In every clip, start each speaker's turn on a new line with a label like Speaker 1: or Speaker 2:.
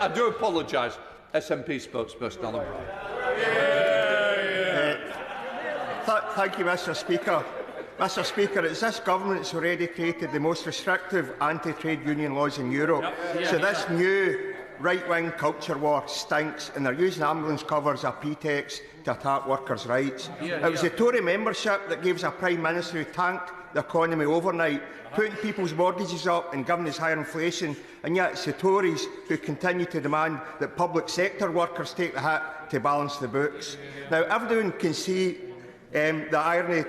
Speaker 1: I do apologise, SNP spokesperson Alan Brown.
Speaker 2: Thank you, Mr Speaker. Mr Speaker, it's this government that's already created the most restrictive anti-trade union laws in Europe. So this new right-wing culture war stinks, and they're using ambulance covers as a pretext to attack workers' rights. It was the Tory membership that gave us a Prime Minister who tanked the economy overnight, putting people's mortgages up and giving us higher inflation, and yet it's the Tories who continue to demand that public sector workers take the hit to balance the books. Now, everyone can see the irony,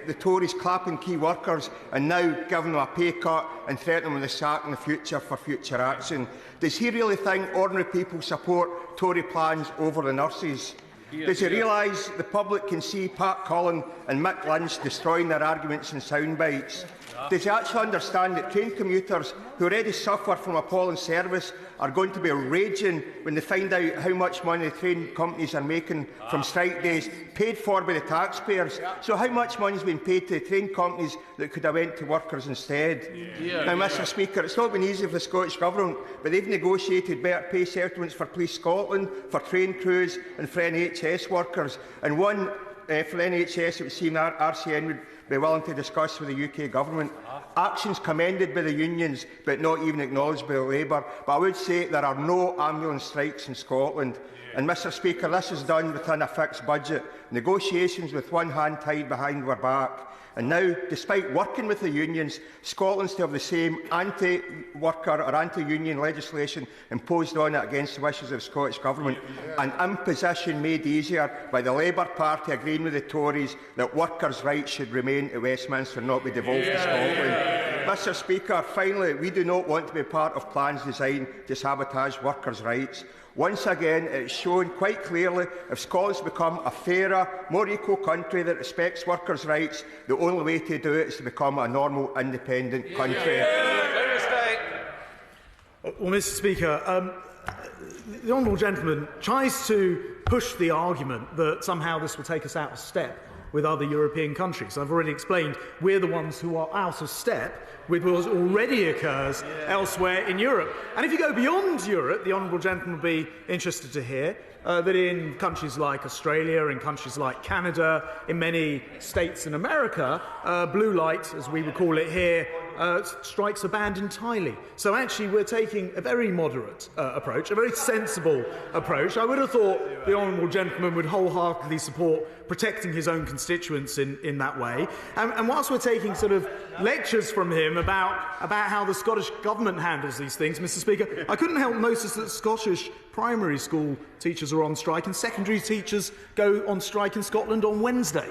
Speaker 2: the Tories clapping key workers and now giving them a pay cut and threatening them with a sack in the future for future action. Does he really think ordinary people support Tory plans over the nurses? Does he realise the public can see Pat Cullen and Mick Lynch destroying their arguments in sound bites? Does he actually understand that train commuters who already suffer from appalling service are going to be raging when they find out how much money the train companies are making from strike days, paid for by the taxpayers? So how much money has been paid to the train companies that could have went to workers instead? Now, Mr Speaker, it's not been easy for the Scottish Government, but they've negotiated better pay settlements for Police Scotland, for train crews and for NHS workers, and one for NHS it would seem that RCN would be willing to discuss with the UK Government. Actions commended by the unions but not even acknowledged by Labour. But I would say there are no ambulance strikes in Scotland. And, Mr Speaker, this is done within a fixed budget, negotiations with one hand tied behind our back. And now, despite working with the unions, Scotland still have the same anti-worker or anti-union legislation imposed on it against the wishes of the Scottish Government, an imposition made easier by the Labour Party agreeing with the Tories that workers' rights should remain at Westminster and not be devolved to Scotland. Mr Speaker, finally, we do not want to be part of plans designed to sabotage workers' rights. Once again, it is shown quite clearly if Scotland's become a fairer, more equal country that respects workers' rights, the only way to do it is to become a normal, independent country.
Speaker 3: Well, Mr Speaker, the honourable gentleman tries to push the argument that somehow this will take us out of step with other European countries. I've already explained we're the ones who are out of step with what already occurs elsewhere in Europe. And if you go beyond Europe, the honourable gentleman will be interested to hear that in countries like Australia, in countries like Canada, in many states in America, blue light, as we would call it here, strikes are banned entirely. So actually we're taking a very moderate approach, a very sensible approach. I would have thought the honourable gentleman would wholeheartedly support protecting his own constituents in that way. And whilst we're taking sort of lectures from him about how the Scottish Government handles these things, Mr Speaker, I couldn't help notice that Scottish primary school teachers are on strike and secondary teachers go on strike in Scotland on Wednesday.